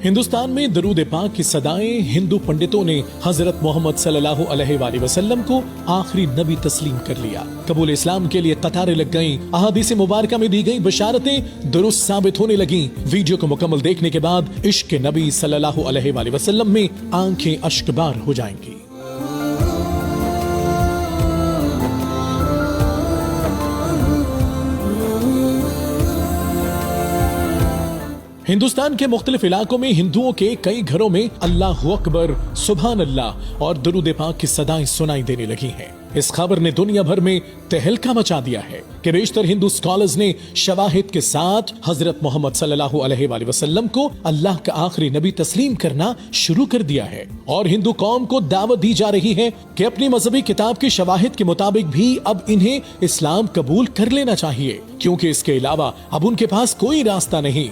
हिंदुस्तान में दरूद पाक की सदाएं हिंदू पंडितों ने हजरत मोहम्मद सल्लल्लाहु अलैहि वसल्लम को आखिरी नबी तस्लीम कर लिया। कबूल इस्लाम के लिए कतारें लग गईं। अहादीस मुबारका में दी गई बशारतें दुरुस्त साबित होने लगीं। वीडियो को मुकम्मल देखने के बाद इश्क नबी सल्लल्लाहु अलैहि वसल्लम में आंखें अश्कबार हो जाएंगी। हिंदुस्तान के मुख्तलिफ इलाकों में हिंदुओं के कई घरों में अल्लाह अकबर, सुभान अल्लाह और दरूद पाक की सदाएं सुनाई देने लगी हैं। इस खबर ने दुनिया भर में तहलका मचा दिया है कि बेशतर हिंदू स्कॉलर्स ने शवाहिद के साथ हजरत मोहम्मद सल्लल्लाहु अलैहि वसल्लम को अल्लाह का आखिरी नबी तस्लीम करना शुरू कर दिया है और हिंदू कौम को दावत दी जा रही है कि अपनी मजहबी किताब के शवाहिद के मुताबिक भी अब इन्हें इस्लाम कबूल कर लेना चाहिए, क्योंकि इसके अलावा अब उनके पास कोई रास्ता नहीं।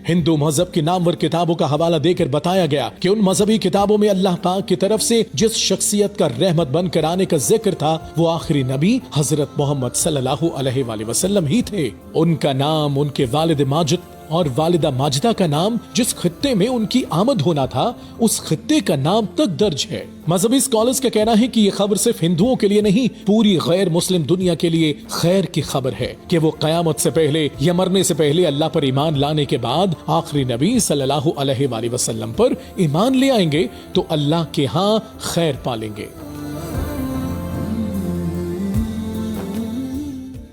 हिंदू मजहब की नामवर किताबों का हवाला देकर बताया गया कि उन मजहबी किताबों में अल्लाह पाक की तरफ से जिस शख्सियत का रहमत बनकर आने का जिक्र था वो आखिरी नबी हजरत मोहम्मद सल्लल्लाहु अलैहि वसल्लम ही थे। उनका नाम, उनके वालिद माजिद और वालिदा माजिदा का नाम जिस खित्ते में उनकी आमद होना था उस खित्ते का नाम तक दर्ज है। मजहबी स्कॉलर्स का कहना है कि ये खबर सिर्फ हिंदुओं के लिए नहीं, पूरी गैर मुस्लिम दुनिया के लिए खैर की खबर है कि वो कयामत से पहले या मरने से पहले अल्लाह पर ईमान लाने के बाद आखिरी नबी सल्लल्लाहु अलैहि वसल्लम पर ईमान ले आएंगे तो अल्लाह के यहाँ खैर पालेंगे।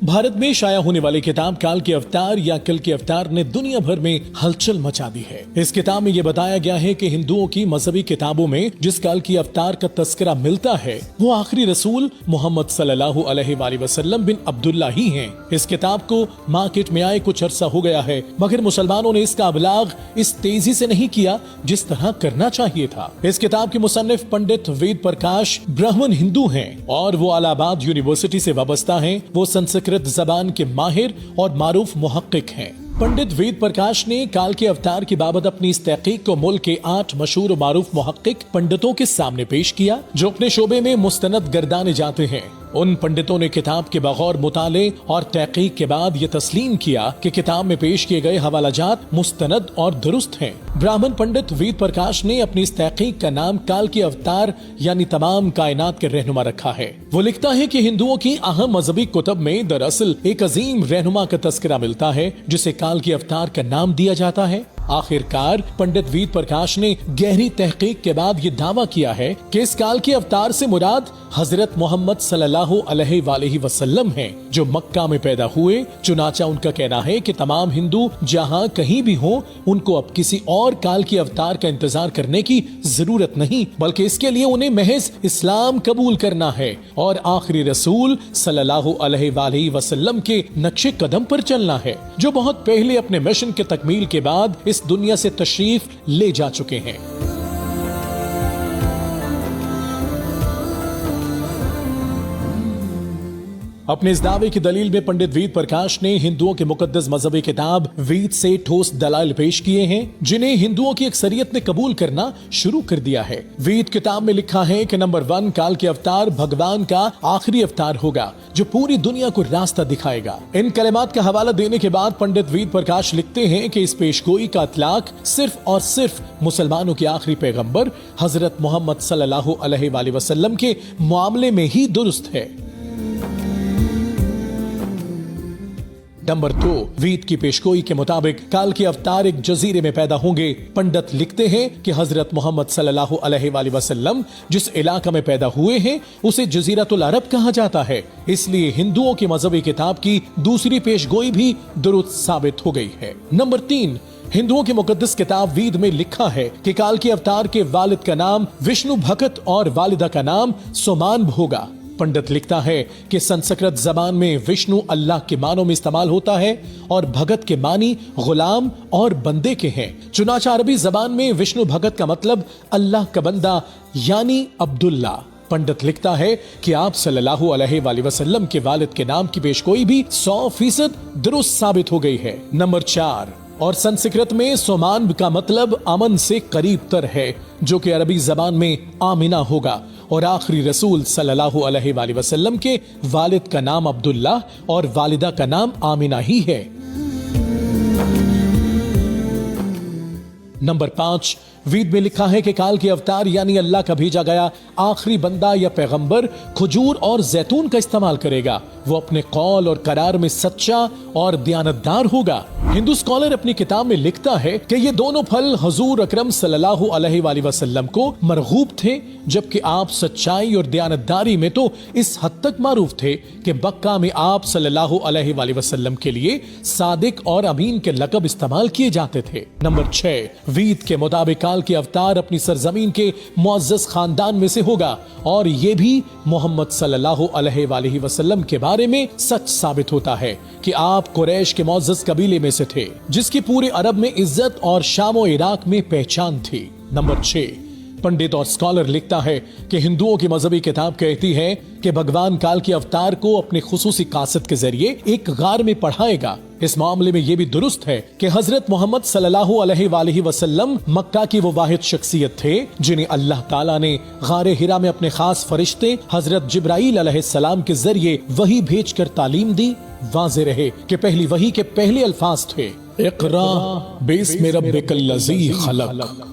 भारत में शाया होने वाली किताब काल के अवतार या कल के अवतार ने दुनिया भर में हलचल मचा दी है। इस किताब में यह बताया गया है कि हिंदुओं की मजहबी किताबों में जिस काल की अवतार का तस्करा मिलता है वो आखिरी रसूल मोहम्मद सल्लल्लाहु अलैहि वसल्लम बिन अब्दुल्ला ही हैं। इस किताब को मार्केट में आए कुछ अरसा हो गया है, मगर मुसलमानों ने इसका अबलाग इस तेजी से नहीं किया जिस तरह करना चाहिए था। इस किताब के मुसन्निफ पंडित वेद प्रकाश ब्राह्मण हिंदू हैं और वो इलाहाबाद यूनिवर्सिटी से वाबस्ता हैं। वो संस्कृत ज़बान के माहिर और मारूफ मुहक्किक हैं। पंडित वेद प्रकाश ने काल के अवतार की बाबत अपनी इस तहकीक को मुल्क के 8 मशहूर मारूफ मुहक्किक पंडितों के सामने पेश किया जो अपने शोबे में मुस्तनद गर्दाने जाते हैं। उन पंडितों ने किताब के बगौर मुताले और तहकीक के बाद ये तस्लीम किया कि किताब में पेश किए गए हवालाजात मुस्तनद और दुरुस्त हैं। ब्राह्मण पंडित वेद प्रकाश ने अपनी इस तहकीक का नाम काल के अवतार यानी तमाम कायनात के रहनुमा रखा है। वो लिखता है कि हिंदुओं की अहम मजहबी कुतब में दरअसल एक अजीम रहनुमा का तस्करा मिलता है जिसे काल के अवतार का नाम दिया जाता है। आखिरकार पंडित वेद प्रकाश ने गहरी तहकीक के बाद ये दावा किया है कि इस काल के अवतार से मुराद हजरत मोहम्मद सल्लल्लाहु अलैहि वसल्लम हैं जो मक्का में पैदा हुए। चुनाचा उनका कहना है कि तमाम हिंदू जहां कहीं भी हों उनको अब किसी और काल के अवतार का इंतजार करने की जरूरत नहीं, बल्कि इसके लिए उन्हें महज इस्लाम कबूल करना है और आखिरी रसूल सल्लल्लाहु अलैहि वसल्लम के नक्शे कदम पर चलना है जो बहुत पहले अपने मिशन के तकमील के बाद इस दुनिया से तशरीफ ले जा चुके हैं। अपने इस दावे की दलील में पंडित वेद प्रकाश ने हिंदुओं के मुकद्दस मजहबी किताब वेद से ठोस दलाइल पेश किए हैं जिन्हें हिंदुओं की अक्सरियत ने कबूल करना शुरू कर दिया है। वेद किताब में लिखा है कि नंबर 1 काल के अवतार भगवान का आखिरी अवतार होगा जो पूरी दुनिया को रास्ता दिखाएगा। इन कलिमात का हवाला देने के बाद पंडित वेद प्रकाश लिखते हैं कि इस पेशगोई का इतलाक सिर्फ और सिर्फ मुसलमानों के आखिरी पैगंबर हजरत मोहम्मद सल्लल्लाहु अलैहि वसल्लम के मामले में ही दुरुस्त है। नंबर 2 वेद की पेशगोई के मुताबिक काल के अवतार एक जजीरे में पैदा होंगे। पंडित लिखते हैं कि हजरत मोहम्मद सल्लल्लाहु अलैहि वसल्लम जिस इलाका में पैदा हुए हैं उसे जजीरतुल अरब कहा जाता है, इसलिए हिंदुओं की मजहबी किताब की दूसरी पेशगोई भी दुरुस्त साबित हो गई है। नंबर 3 हिंदुओं की मुकद्दस किताब वेद में लिखा है कि काल के अवतार के वालिद का नाम विष्णु भगत और वालिदा का नाम सोमान होगा। पंडित लिखता है कि संस्कृत जबान में विष्णु अल्लाह के मानों में इस्तेमाल होता है और भगत के मानी गुलाम और बंदे के हैं। चुनाचा अरबी जबान में विष्णु भगत का मतलब अल्लाह का बंदा यानी अब्दुल्ला। पंडित लिखता है कि आप सल्लल्लाहु अलैहि वसल्लम के वालिद के नाम की पेशगोई भी 100% दुरुस्त साबित हो गई है। नंबर 4 और संस्कृत में सोमान का मतलब अमन से करीब तर है जो कि अरबी जबान में आमिना होगा और आखिरी रसूल सल्लल्लाहु अलैहि वसल्लम के वालिद का नाम अब्दुल्लाह और वालिदा का नाम आमिना ही है। नंबर 5, वेद में लिखा है कि काल के अवतार यानी अल्लाह का भेजा गया आखिरी बंदा या पैगंबर खजूर और जैतून का इस्तेमाल करेगा। वो अपने कौल और करार में सच्चा और दयानतदार होगा। हिंदू स्कॉलर अपनी किताब में लिखता है कि ये दोनों फल हुजूर अकरम सल्लल्लाहु अलैहि वसल्लम को मरगूब थे, जबकि आप सच्चाई और दयानतदारी में तो इस हद तक मारूफ थे कि मक्का में आप सल्लल्लाहु अलैहि वसल्लम के लिए सादिक और अमीन के लक़ब इस्तेमाल किए जाते थे। नंबर 6, वेद के मुताबिक काल के अवतार अपनी सरजमीन के मुअज़्ज़ज़ खानदान में से होगा और ये भी मोहम्मद सल्लल्लाहु अलैहि वसल्लम के बारे में सच साबित होता है कि आप कुरैश के मुअज़्ज़ज़ कबीले में से थे, जिसकी पूरे अरब में इज्जत और शाम और इराक में पहचान थी। नंबर 6, पंडित और स्कॉलर लिखता है कि हिंदुओं की मजहबी किताब कहती है कि भगवान काल के अवतार को अपने खुसूसी कासद के जरिए एक गार में पढ़ाएगा। इस मामले में यह भी दुरुस्त है कि हजरत मोहम्मद सल्लल्लाहु अलैहि वसल्लम मक्का की वो वाहिद शख्सियत थे जिन्हें अल्लाह ताला ने गारे हिरा में अपने खास फरिश्ते हजरत जिब्राईल अलैहिस्सलाम के जरिए वही भेजकर तालीम दी। वाज़े रहे कि पहली वही के पहले अल्फाज थे, इक़रा बिस्मि रब्बिकल लज़ी खलक़।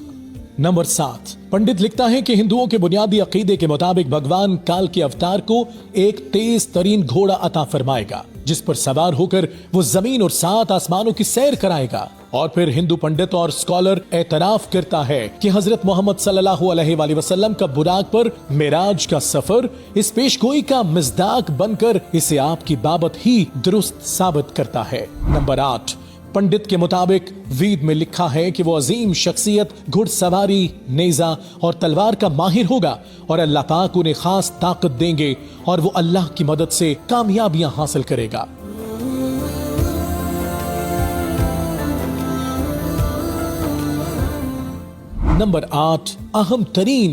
नंबर 7, पंडित लिखता है कि हिंदुओं के बुनियादी अकीदे के मुताबिक भगवान काल के अवतार को एक तेज तरीन घोड़ा अता फरमाएगा, जिस पर सवार होकर वो जमीन और 7 आसमानों की सैर कराएगा। और फिर हिंदू पंडित और स्कॉलर एतराफ करता है कि हजरत मोहम्मद सल्लल्लाहु अलैहि वसल्लम का बुराक पर मेराज का सफर इस पेशगोई का मिज़दाक बनकर इसे आपकी बाबत ही दुरुस्त साबित करता है। नंबर 8, पंडित के मुताबिक वेद में लिखा है कि वो अजीम शख्सियत घुड़सवारी, नेजा और तलवार का माहिर होगा और अल्लाह पाक उन्हें खास ताकत देंगे और वो अल्लाह की मदद से कामयाबियां हासिल करेगा। नंबर 8, अहम तरीन,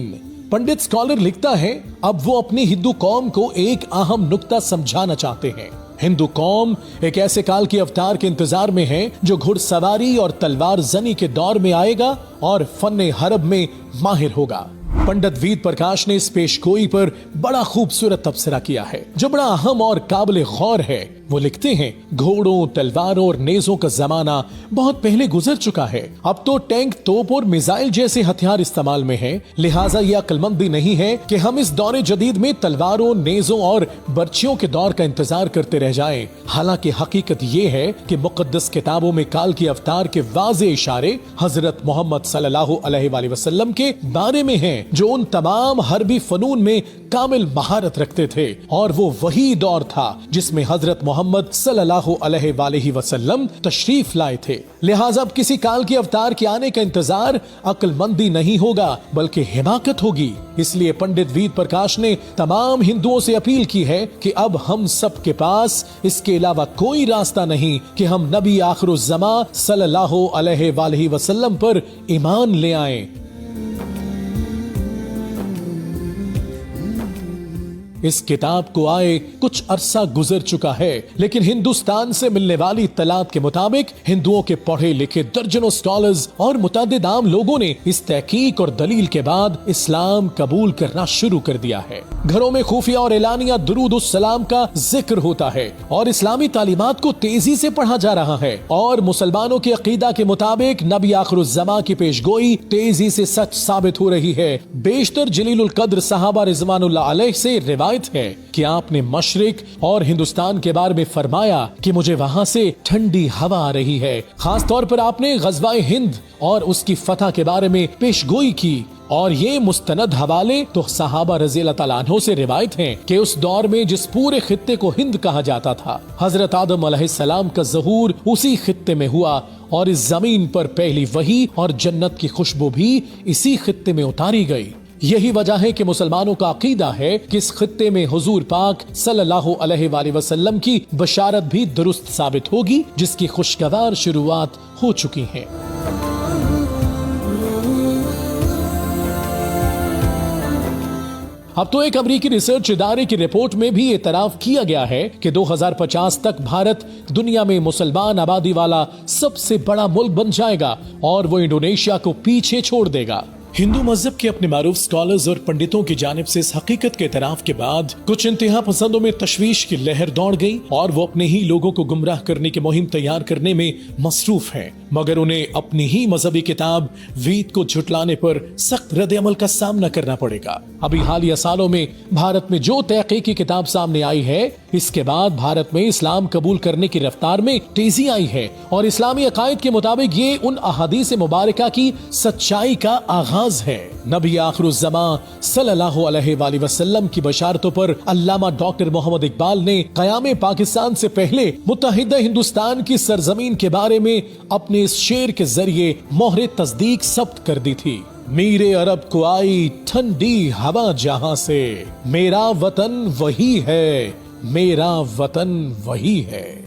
पंडित स्कॉलर लिखता है अब वो अपनी हिंदू कौम को एक अहम नुक्ता समझाना चाहते हैं। हिंदू कौम एक ऐसे काल के अवतार के इंतजार में है जो घुड़सवारी और तलवार जनी के दौर में आएगा और फन हरब में माहिर होगा। पंडित वेद प्रकाश ने इस पेशगोई पर बड़ा खूबसूरत तबसरा किया है जो बड़ा अहम और काबिल गौर है। वो लिखते हैं, घोड़ों, तलवारों और नेजों का जमाना बहुत पहले गुजर चुका है। अब तो टैंक, तोप और मिसाइल जैसे हथियार इस्तेमाल में हैं। लिहाजा यह अक्लमंदी नहीं है कि हम इस दौरे जदीद में तलवारों, नेजों और बर्छियों के दौर का इंतजार करते रह जाएं। हालांकि हकीकत ये है कि मुकद्दस किताबों में काल के अवतार के वाज़े इशारे हजरत मोहम्मद सल्लल्लाहु अलैहि वसल्लम के बारे में हैं, जो उन तमाम हरबी फनून में कामिल महारत रखते थे। और वो वही दौर था जिसमें हजरत मोहम्मद सल्लल्लाहु अलैहि वसल्लम तशरीफ लाए थे। लिहाजा अब किसी काल के अवतार के आने का इंतजार अक्लमंदी नहीं होगा बल्कि हिमाकत होगी। इसलिए पंडित वेद प्रकाश ने तमाम हिंदुओं से अपील की है कि अब हम सब के पास इसके अलावा कोई रास्ता नहीं कि हम नबी आखिरुज़्ज़मा सल्लल्लाहु अलैहि वसल्लम पर ईमान ले आएं। इस किताब को आए कुछ अरसा गुजर चुका है, लेकिन हिंदुस्तान से मिलने वाली इत्तलात के मुताबिक हिंदुओं के पढ़े लिखे दर्जनों स्कॉलर्स और मुतअद्दिद आम लोगों ने इस तहकीक और दलील के बाद इस्लाम कबूल करना शुरू कर दिया है। घरों में खुफिया और एलानिया दुरूद उस सलाम का जिक्र होता है और इस्लामी तालीमात को तेजी से पढ़ा जा रहा है और मुसलमानों के अकीदा के मुताबिक नबी आखिरुज़्ज़मा की पेशगोई तेजी से सच साबित हो रही है। बेशतर जलीलुल कद्र सहाबा रिज़वानुल्लाह अलैह से रिवायत है कि आपने मशरिक और हिंदुस्तान के बारे में फरमाया कि मुझे वहां से ठंडी हवा आ रही है। खास तौर पर आपने गज़वाए हिंद और उसकी फतह के बारे में पेशगोई की और ये मुस्तनद हवाले तो सहाबा रज़ियल्लाहु तआला अन्हु से रिवायत हैं कि उस दौर में जिस पूरे खित्ते को हिंद कहा जाता था, हजरत आदम अलैहिस्सलाम का ज़हूर उसी खित्ते में हुआ और इस जमीन पर पहली वही और जन्नत की खुशबू भी इसी खित्ते में उतारी गई। यही वजह है कि मुसलमानों का अकीदा है कि इस खित्ते में हुजूर पाक सल्लल्लाहु अलैहि वसल्लम की बशारत भी दुरुस्त साबित होगी, जिसकी खुशगवार शुरुआत हो चुकी है। अब तो एक अमेरिकी रिसर्च इदारे की रिपोर्ट में भी एतराफ किया गया है कि 2050 तक भारत दुनिया में मुसलमान आबादी वाला सबसे बड़ा मुल्क बन जाएगा और वो इंडोनेशिया को पीछे छोड़ देगा। हिंदू मजहब के अपने मारूफ स्कॉलर्स और पंडितों की जानिब से इस हकीकत के इतराफ के बाद कुछ इंतहा पसंदों में तशवीश की लहर दौड़ गई और वो अपने ही लोगों को गुमराह करने की मुहिम तैयार करने में मसरूफ हैं, मगर उन्हें अपनी ही मजहबी किताब वेद को झुटलाने पर सख्त रद्द-ए-अमल का सामना करना पड़ेगा। अभी हालिया सालों में भारत में जो तहकीकी किताब सामने आई है, इसके बाद भारत में इस्लाम कबूल करने की रफ्तार में तेजी आई है और इस्लामी अकायद के मुताबिक ये उन अहादीस मुबारका की सच्चाई का आगाज है। नबी आखिरुज़्ज़मा सल्लल्लाहु अलैहि वसल्लम की बशारतों पर अल्लामा डॉक्टर मोहम्मद इकबाल ने क़याम पाकिस्तान से पहले मुत्तहिदा हिंदुस्तान की सरजमीन के बारे में अपने इस शेर के जरिए मोहरे तस्दीक सब्त कर दी थी। मीरे अरब को आई ठंडी हवा जहां से, मेरा वतन वही है, मेरा वतन वही है।